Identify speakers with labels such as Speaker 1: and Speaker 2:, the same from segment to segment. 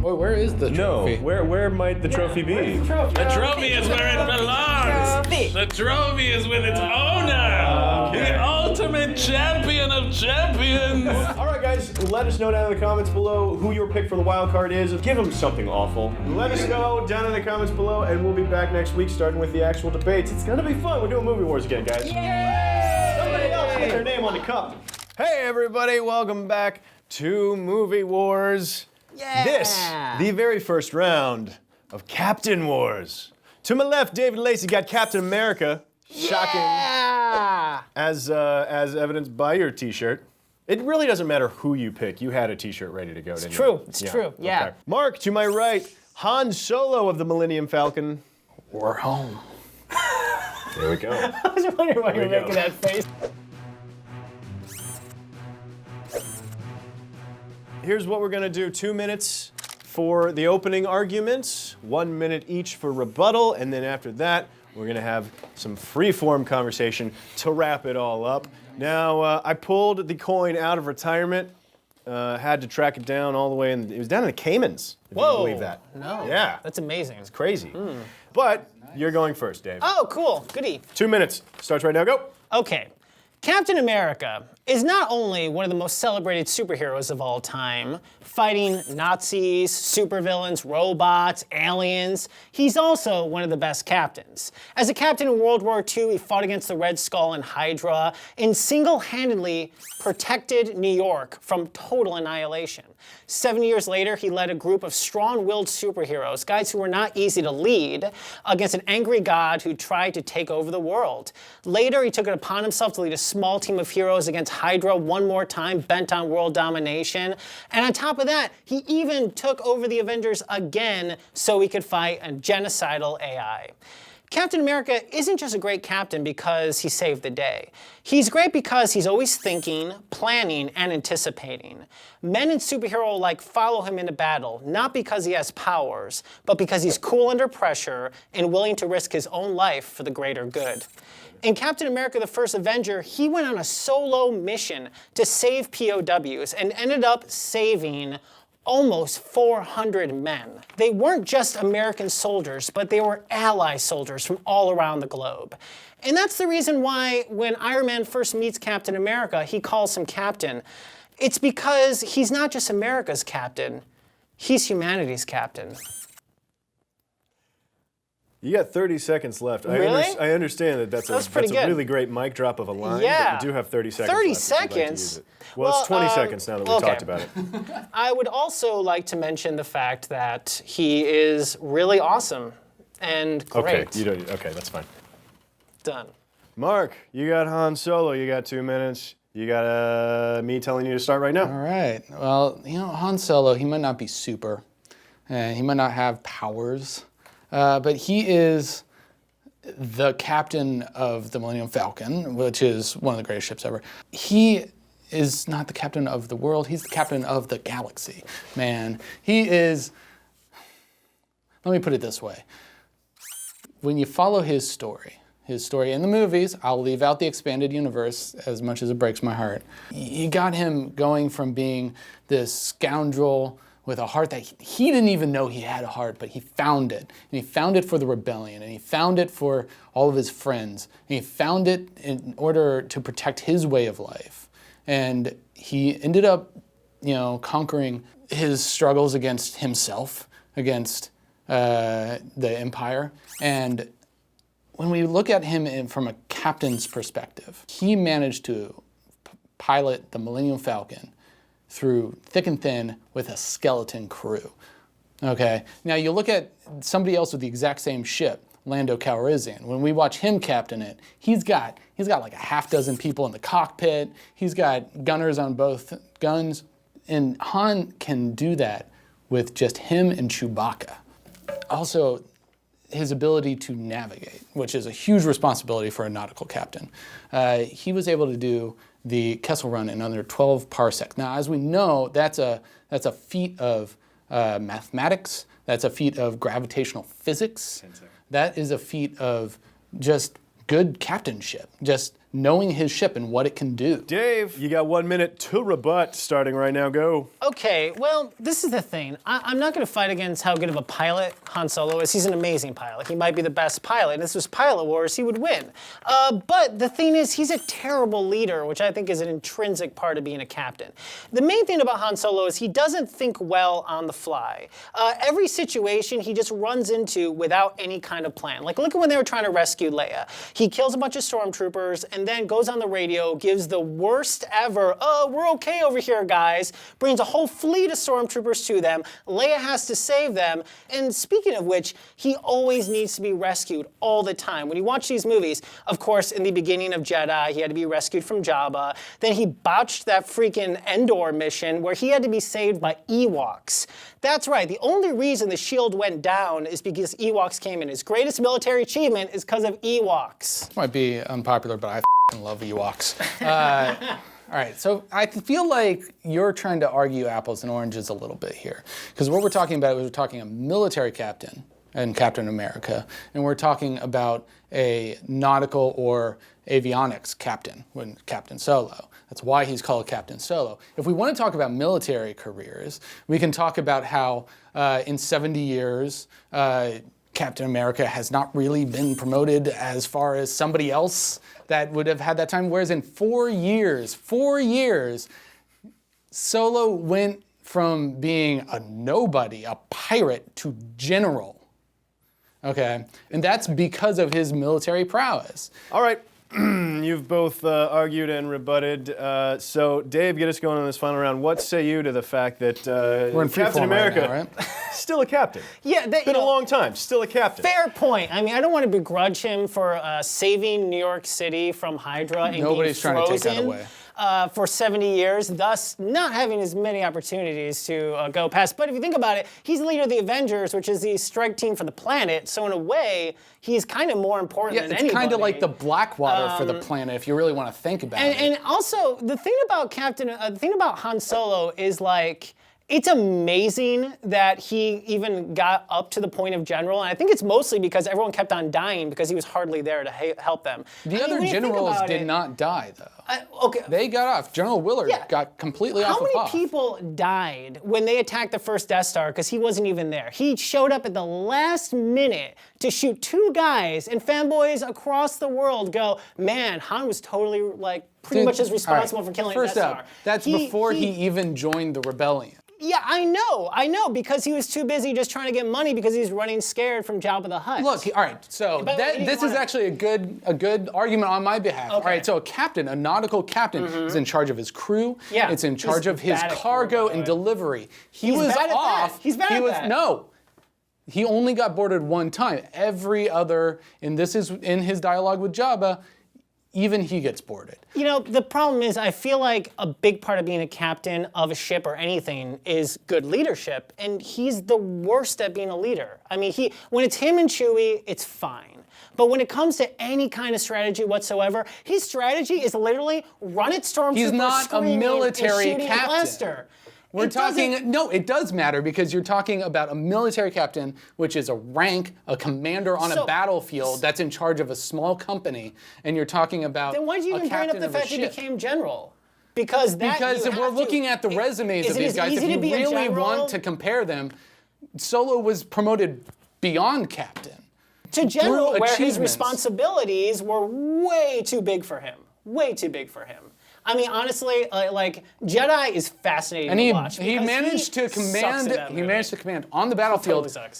Speaker 1: Boy, where is the trophy?
Speaker 2: No, where might the trophy be?
Speaker 3: The trophy is where it belongs. The trophy is with its owner. The ultimate champion of champions.
Speaker 2: All right, guys, let us know down in the comments below who your pick for the wild card is. Give them something awful. Let us know down in the comments below, and we'll be back next week starting with the actual debates. It's gonna be fun. We're doing Movie Wars again, guys. Yay! Somebody else get their name on the cup. Hey, everybody, welcome back to Movie Wars.
Speaker 4: Yeah.
Speaker 2: This, the very first round of Captain Wars. To my left, David Lacey got Captain America. Shocking.
Speaker 4: Yeah.
Speaker 2: As evidenced by your t-shirt. It really doesn't matter who you pick. You had a t-shirt ready to go, didn't you?
Speaker 4: True. It's true. Yeah.
Speaker 2: Okay. Mark, to my right, Han Solo of the Millennium Falcon.
Speaker 1: We're home.
Speaker 2: There we go.
Speaker 4: I was wondering why you're making that face.
Speaker 2: Here's what we're gonna do. 2 minutes for the opening arguments, 1 minute each for rebuttal, and then after that, we're gonna have some free-form conversation to wrap it all up. Now, I pulled the coin out of retirement, had to track it down all the way, and it was down in the Caymans, if you can believe that.
Speaker 4: No.
Speaker 2: Yeah.
Speaker 4: That's amazing.
Speaker 2: It's crazy. But you're going first, Dave.
Speaker 4: Oh, cool. Goody.
Speaker 2: 2 minutes. Starts right now. Go.
Speaker 4: Okay. Captain America is not only one of the most celebrated superheroes of all time, fighting Nazis, supervillains, robots, aliens, he's also one of the best captains. As a captain in World War II, he fought against the Red Skull and Hydra and single-handedly protected New York from total annihilation. 7 years later, he led a group of strong-willed superheroes, guys who were not easy to lead, against an angry god who tried to take over the world. Later, he took it upon himself to lead a small team of heroes against Hydra one more time, bent on world domination. And on top of that, he even took over the Avengers again so he could fight a genocidal AI. Captain America isn't just a great captain because he saved the day. He's great because he's always thinking, planning, and anticipating. Men in superhero-like follow him into battle, not because he has powers, but because he's cool under pressure and willing to risk his own life for the greater good. In Captain America: The First Avenger, he went on a solo mission to save POWs and ended up saving almost 400 men. They weren't just American soldiers, but they were ally soldiers from all around the globe. And that's the reason why when Iron Man first meets Captain America, he calls him Captain. It's because he's not just America's captain, he's humanity's captain.
Speaker 2: You got 30 seconds left.
Speaker 4: Really?
Speaker 2: I understand that that's a really great mic drop of a line,
Speaker 4: Yeah.
Speaker 2: but you do have 30 seconds
Speaker 4: 30
Speaker 2: left if you'd like to
Speaker 4: seconds?
Speaker 2: use it. Well, it's 20 seconds now that we've talked about it.
Speaker 4: I would also like to mention the fact that he is really awesome and great.
Speaker 2: Okay, that's fine.
Speaker 4: Done.
Speaker 2: Mark, you got Han Solo. You got 2 minutes. You got me telling you to start right now.
Speaker 1: All right. Well, Han Solo, he might not be super. He might not have powers. But he is the captain of the Millennium Falcon, which is one of the greatest ships ever. He is not the captain of the world, he's the captain of the galaxy, man. He is, let me put it this way. When you follow his story in the movies, I'll leave out the expanded universe as much as it breaks my heart. You got him going from being this scoundrel with a heart that he didn't even know he had a heart, but he found it. And he found it for the rebellion, and he found it for all of his friends. And he found it in order to protect his way of life. And he ended up, conquering his struggles against himself, against the Empire. And when we look at him from a captain's perspective, he managed to pilot the Millennium Falcon through thick and thin with a skeleton crew. Okay, now you look at somebody else with the exact same ship, Lando Calrissian. When we watch him captain it, he's got like a half dozen people in the cockpit. He's got gunners on both guns, and Han can do that with just him and Chewbacca. Also, his ability to navigate, which is a huge responsibility for a nautical captain. He was able to do the Kessel Run in under 12 parsecs. Now, as we know, that's a feat of mathematics. That's a feat of gravitational physics. That is a feat of just good captainship. Just knowing his ship and what it can do.
Speaker 2: Dave, you got 1 minute to rebut, starting right now. Go.
Speaker 4: Okay, well, this is the thing. I'm not going to fight against how good of a pilot Han Solo is. He's an amazing pilot. He might be the best pilot. And if this was Pilot Wars, he would win. But the thing is, he's a terrible leader, which I think is an intrinsic part of being a captain. The main thing about Han Solo is he doesn't think well on the fly. Every situation he just runs into without any kind of plan. Like, look at when they were trying to rescue Leia. He kills a bunch of stormtroopers and then goes on the radio, gives the worst ever, "Oh, we're okay over here, guys," brings a whole fleet of stormtroopers to them. Leia has to save them. And speaking of which, he always needs to be rescued all the time. When you watch these movies, of course, in the beginning of Jedi, he had to be rescued from Jabba. Then he botched that freaking Endor mission where he had to be saved by Ewoks. That's right, the only reason the shield went down is because Ewoks came in. His greatest military achievement is because of Ewoks.
Speaker 1: This might be unpopular, but I love Ewoks. All right, so I feel like you're trying to argue apples and oranges a little bit here. Because what we're talking about is we're talking a military captain and Captain America, and we're talking about a nautical or avionics captain, when Captain Solo. That's why he's called Captain Solo. If we want to talk about military careers, we can talk about how in 70 years, Captain America has not really been promoted as far as somebody else that would have had that time, whereas in 4 years, Solo went from being a nobody, a pirate, to general. Okay, and that's because of his military prowess.
Speaker 2: All right. You've both argued and rebutted. So, Dave, get us going on this final round. What say you to the fact that
Speaker 1: We're in
Speaker 2: Captain
Speaker 1: freeform
Speaker 2: America,
Speaker 1: right now, right?
Speaker 2: still a captain?
Speaker 4: Yeah,
Speaker 2: Been a long time, still a captain.
Speaker 4: Fair point. I mean, I don't want to begrudge him for saving New York City from Hydra and
Speaker 1: Nobody's
Speaker 4: being
Speaker 1: trying to take that
Speaker 4: frozen,
Speaker 1: away.
Speaker 4: For 70 years, thus not having as many opportunities to go past. But if you think about it, he's the leader of the Avengers, which is the strike team for the planet. So in a way, he's kind of more important than anybody.
Speaker 1: It's kind of like the Blackwater for the planet, if you really want to think about it.
Speaker 4: And also, the thing about Han Solo is like, it's amazing that he even got up to the point of general, and I think it's mostly because everyone kept on dying because he was hardly there to help them.
Speaker 1: The other generals did not die, though.
Speaker 4: Okay.
Speaker 1: They got off. General Willard got completely off
Speaker 4: How
Speaker 1: the
Speaker 4: many
Speaker 1: off.
Speaker 4: people died when they attacked the first Death Star because he wasn't even there? He showed up at the last minute to shoot 2 guys, and fanboys across the world go, "Man, Han was totally like pretty much as responsible for killing
Speaker 1: First
Speaker 4: Death
Speaker 1: up,
Speaker 4: Star."
Speaker 1: that's before he even joined the rebellion.
Speaker 4: Yeah, I know, because he was too busy just trying to get money because he was running scared from Jabba the Hutt.
Speaker 1: Look, all right, so this is actually a good argument on my behalf. All right, so a captain, a nautical captain, is in charge of his crew.
Speaker 4: Yeah,
Speaker 1: it's in charge of his
Speaker 4: bad at
Speaker 1: cargo
Speaker 4: crew, by
Speaker 1: and
Speaker 4: the way.
Speaker 1: delivery. He
Speaker 4: He's
Speaker 1: was
Speaker 4: bad at
Speaker 1: off.
Speaker 4: that. He's bad at that.
Speaker 1: No. He only got boarded one time. Every other, and this is in his dialogue with Jabba, even he gets boarded.
Speaker 4: You know, the problem is I feel like a big part of being a captain of a ship or anything is good leadership, and he's the worst at being a leader. I mean, when it's him and Chewie, it's fine. But when it comes to any kind of strategy whatsoever, his strategy is literally run at stormtroopers.
Speaker 1: He's not a
Speaker 4: screaming
Speaker 1: military
Speaker 4: and shooting
Speaker 1: captain.
Speaker 4: a blaster.
Speaker 1: We're talking, no, it does matter because you're talking about a military captain, which is a rank, a commander on a battlefield that's in charge of a small company, and you're talking about
Speaker 4: Then why did you even bring up the fact he became general? Because
Speaker 1: we're looking at the resumes of these guys. If you really want to compare them, Solo was promoted beyond captain.
Speaker 4: To general, where his responsibilities were way too big for him. Way too big for him. I mean, honestly, like Jedi is fascinating to watch.
Speaker 1: He managed to command on the battlefield
Speaker 4: Totally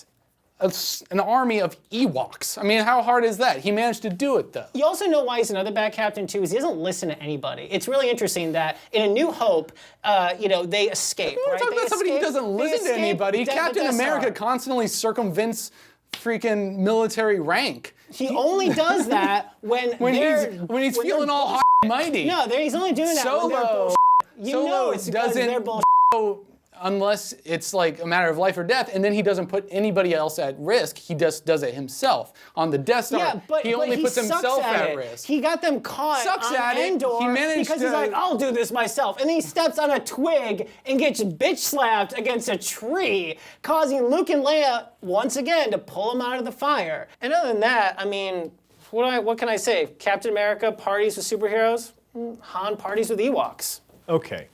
Speaker 4: sucks.
Speaker 1: an army of Ewoks. I mean, how hard is that? He managed to do it, though.
Speaker 4: You also know why he's another bad captain too. Is he doesn't listen to anybody. It's really interesting that in A New Hope, they escape.
Speaker 1: We're
Speaker 4: right?
Speaker 1: talking about somebody who doesn't listen to anybody. Captain America
Speaker 4: Star.
Speaker 1: constantly circumvents freaking military rank.
Speaker 4: He only does that when
Speaker 1: he's feeling all hot and mighty.
Speaker 4: No, he's only doing that when they're
Speaker 1: Solo
Speaker 4: it's because they're bullshit.
Speaker 1: Unless it's like a matter of life or death, and then he doesn't put anybody else at risk. He just does it himself. On the Death Star, he only puts himself at risk.
Speaker 4: He got them caught on Endor because he's like, I'll do this myself. And then he steps on a twig and gets bitch slapped against a tree, causing Luke and Leia, once again, to pull him out of the fire. And other than that, I mean, What can I say? Captain America parties with superheroes. Han parties with Ewoks.
Speaker 2: Okay.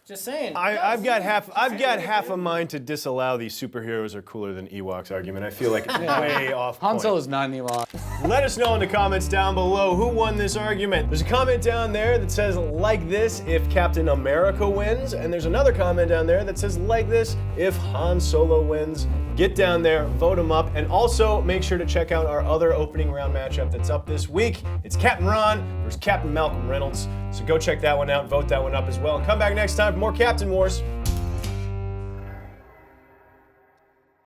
Speaker 4: Just saying.
Speaker 2: I've got half a mind to disallow the superheroes are cooler than Ewoks argument. I feel like it's way off point.
Speaker 1: Han Solo's not an Ewok.
Speaker 2: Let us know in the comments down below who won this argument. There's a comment down there that says like this if Captain America wins, and there's another comment down there that says like this if Han Solo wins. Get down there, vote them up, and also make sure to check out our other opening round matchup that's up this week. It's Captain Ron versus Captain Malcolm Reynolds. So go check that one out, vote that one up as well, and come back next time for more Captain Wars.